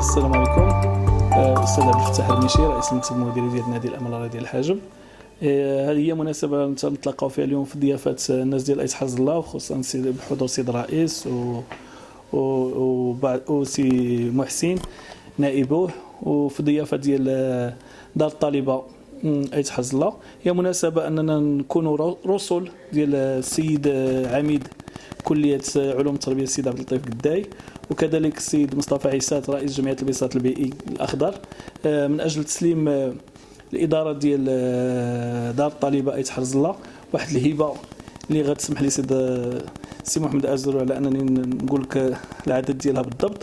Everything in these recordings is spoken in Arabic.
السلام عليكم. أستاذ عبد الفتاح المشير، رئيس المكتب المديري ديال نادي الأمل الرياضي الحاجب. هذه هي مناسبة نتلاقاو فيها اليوم في ضيافة الناس ديال أيت حفظ الله، وخصوصا بحضور سيد الرئيس وسي محسن نائبه، وفي ضيافة ديال دار الطالبة أيت حفظ الله. هي مناسبة أننا نكونوا رسل ديال السيد عميد كلية علوم التربية السيد عبد اللطيف قداي، وكذلك السيد مصطفى عيسات رئيس جمعية البساط البيئي الأخضر، من أجل تسليم الإدارة ديال دار الطالبة أيت حفظ الله واحد الهبة اللي غتسمح لي سي محمد أزر على أنني نقول لك العدد ديالها بالضبط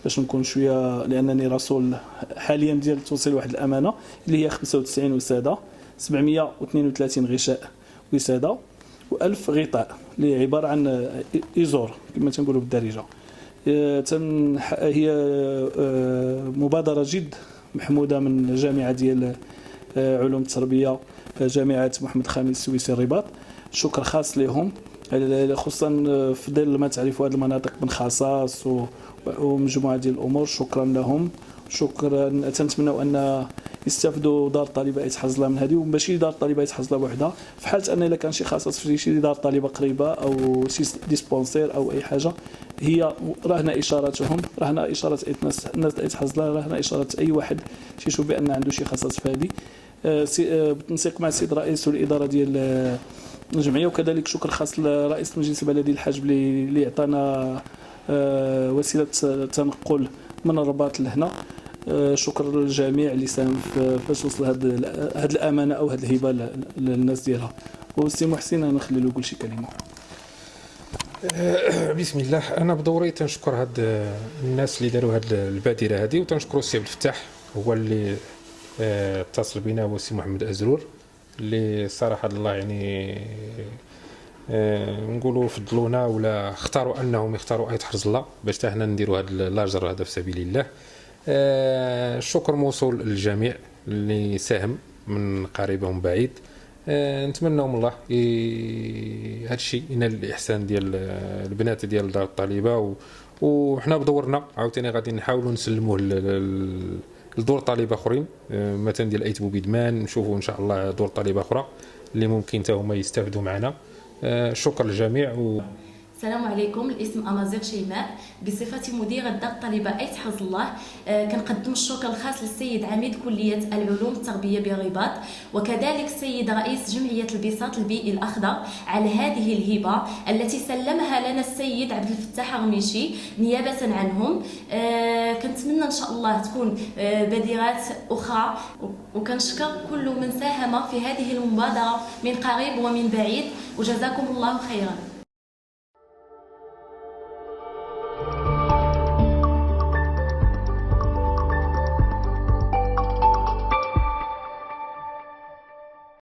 باش نكون شوية، لأنني رسول حاليا ديال توصيل واحد الأمانة اللي هي 95 وسادة، 732 غشاء وسادة، و1000 غطاء اللي عبارة عن إيزور كما تنقولوا بالدارجة. هي مبادرة جد محمودة من جامعة ديال علوم التربية، جامعة محمد خامس السويسي الرباط. شكر خاص لهم، خصوصا في ظل ما تعرفوا هذه المناطق من خصاص ومجموعة ديال الأمور. شكرا لهم، شكرا. تنتمنوا أن يستافدوا دار الطالبة أيت حفظ الله من هذه، وماشي دار الطالبة أيت حفظ الله وحدها، في حالة أن إلا كان شي خصاص في شي دار طالبة قريبة أو شي ديسبونسير أو أي حاجة، هي رهنا إشاراتهم، رهنا إشارة الناس أيت حفظ الله، رهنا إشارة أي واحد يشوف بأن عنده شي خصاص في هذه. بالتنسيق مع السيد الرئيس والإدارة ديال الجمعية، وكذلك شكر خاص لرئيس المجلس البلدي الحاجب اللي عطانا وسيلة تنقل من الرباط لهنا. شكر للجميع اللي ساهم فاش وصل هذه الامانه او هذه الهبه للناس ديالها. والسي محسن انا نخلي له يقول شي كلمه. بسم الله. انا بدوري تنشكر هاد الناس اللي داروا هاد البادره هذه، وتنشكروا السي عبد الفتاح هو اللي اتصل بنا، هو السي محمد أزرور اللي صراحه الله يعني نقولوا فضلونا ولا اختاروا انهم يختاروا ايت حفظ الله باش حتى حنا نديروا هذا اللاجر هذا في سبيل الله. الشكر موصول للجميع اللي ساهم من قريب ومن بعيد. نتمنى من الله هذا الشيء ينال الاحسان ديال البنات ديال دار الطالبه، وحنا بدورنا عاوتاني غادي نحاولوا نسلموه لدور طالبه اخرين، مثلا ديال ايت بوبيدمان، نشوفوا ان شاء الله دور طالبه اخرى اللي ممكن حتى هما يستافدوا معنا. شكرا للجميع. السلام عليكم. الاسم أمازيغ شيماء، بصفتي مديرة دار الطالبة أيت حفظ الله. كنقدم الشكر الخاص للسيد عميد كلية العلوم التربية بالرباط، وكذلك السيد رئيس جمعية البساط البيئي الأخضر على هذه الهبة التي سلمها لنا السيد عبد الفتاح الرميشي نيابة عنهم. كنتمنى إن شاء الله تكون بادرات أخرى، وكنشكر كل من ساهم في هذه المبادرة من قريب ومن بعيد، وجزاكم الله خيرا.